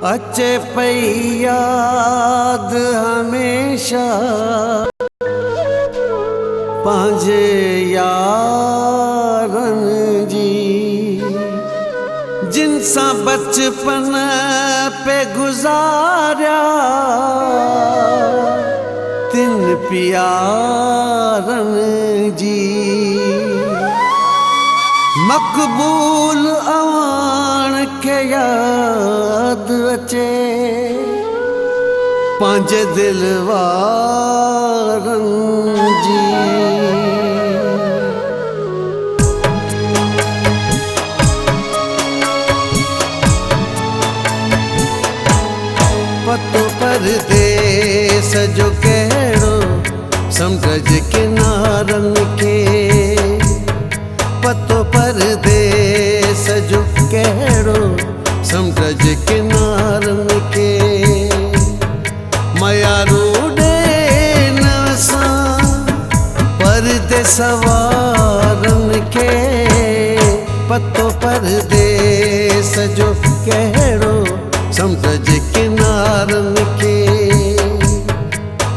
अचे पई याद हमेशा पंहिंजे यारनि जी, जिन सां बचपन पे गुज़ारिया तिन प्यारनि जी। मक़बूल अवाण खे याद अचे पंहिंजे दिल वारनि जी। पतो परदेस जो कहिड़ो समुंड जे किनारनि खे, पतो परदेस जो कहिड़ो समुंड जे किनारनि खे। मयारू ॾे न असां परदेस वारनि खे, पतो परदेस जो कहिड़ो समुंड जे किनारनि खे।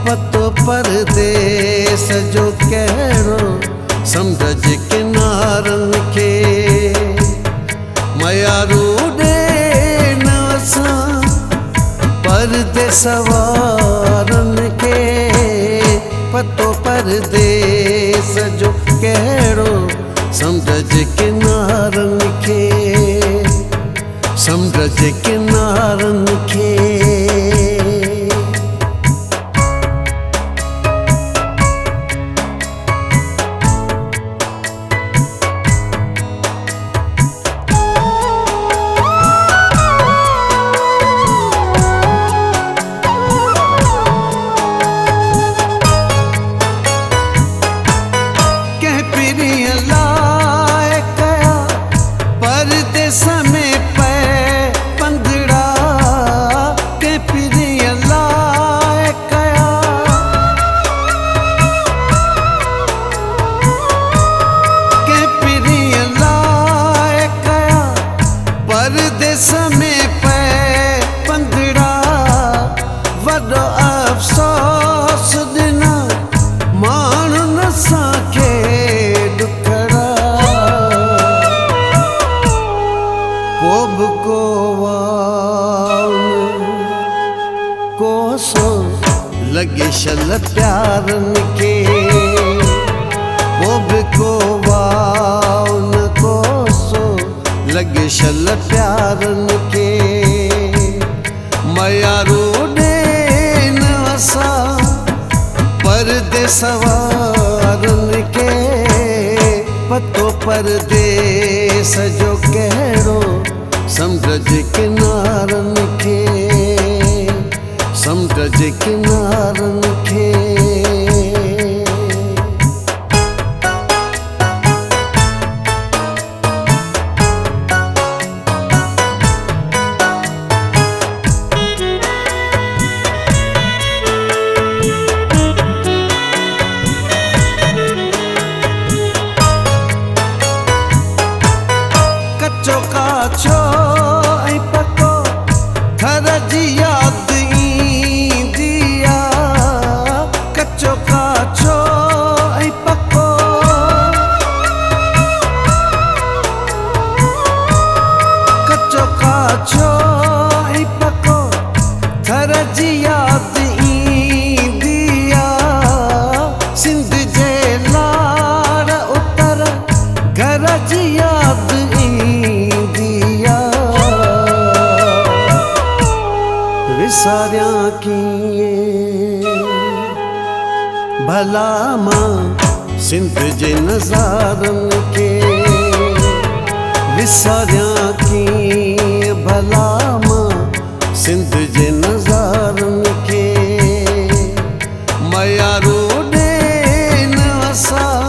पतो परदेस जो कहिड़ो समुंड जे किनारनि खे। मयारू ॾे न असां परदेस वारनि खे, पतो परदेस जो कहिड़ो समुंड जे किनारनि खे, समुंड जे किनारनि खे। परदेस में पे पंधड़ा वॾो अफ़सोस ॾिना माण्हुनि असांखे ॾुखड़ा। को बि को कोसो लॻे शल प्यारनि खे, को बि को कोसो लॻे शल प्यारनि खे। मयारू ॾे न असां परदेस वारनि खे, पतो परदेस जो कहिड़ो समुंड जे किनारनि खे, समुंड जे किनारनि खे। कचो काचो ऐं पको घर जी यादि ईंदी आहे, कचो काचो ऐं पको कचो काचो ऐं पको घर जी यादि ईंदी आहे। सिंध जे लाड़ उतर घर जी यादि विसारियां कीअं भला मां सिंध जे नज़ारनि खे, विसारियां कीअं भला मां सिंध जे नज़ारनि खे। मयारू ॾे न असां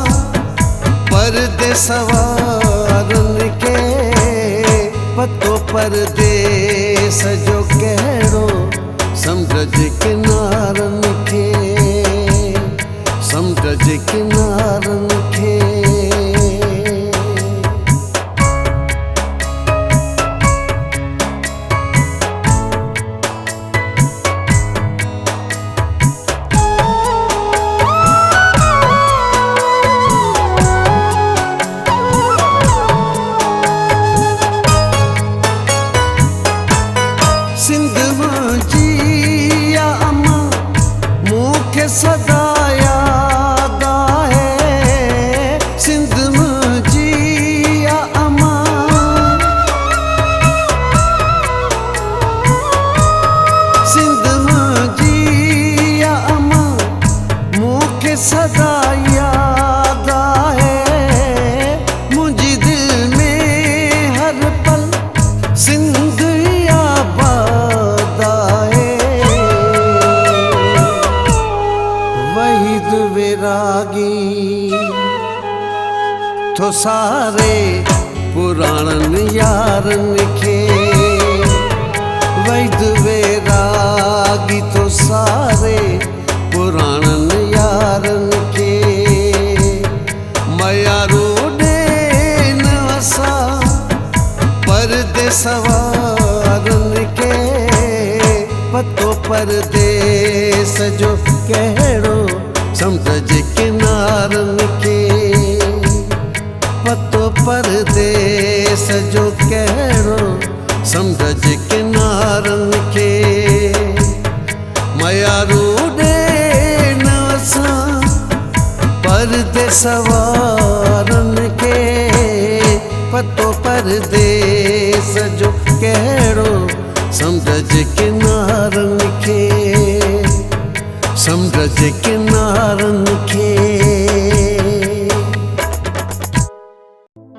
परदेस वारनि खे, पतो परदेस जो कहिड़ो समुंड जे किनारनि खे, समुंड जे किनारनि खे। सदा याद आहे सिंध मुंहिंजी या अमा। सिंध मुंहिंजी या अमा मूंखे सदा याद आहे मुंहिंजी दिल में हर पल सिंध आबाद आहे। वहीद विरागी तो सारे पुराणनि यारनि खे। वहीद विरागी तो सारे पुराणनि यारनि खे। मयारू ॾेन असां परदेस वारनि खे। पतो परदेस जो कहिड़ो समुंड जे किनारनि खे। पतो परदेस जो कहिड़ो समुंड जे किनारनि खे। मयारू ॾेन असां परदेस वारनि खे। पतो परदेस जो कहिड़ो समुंड जे किनारनि खे। समुंड जे किनारनि खे।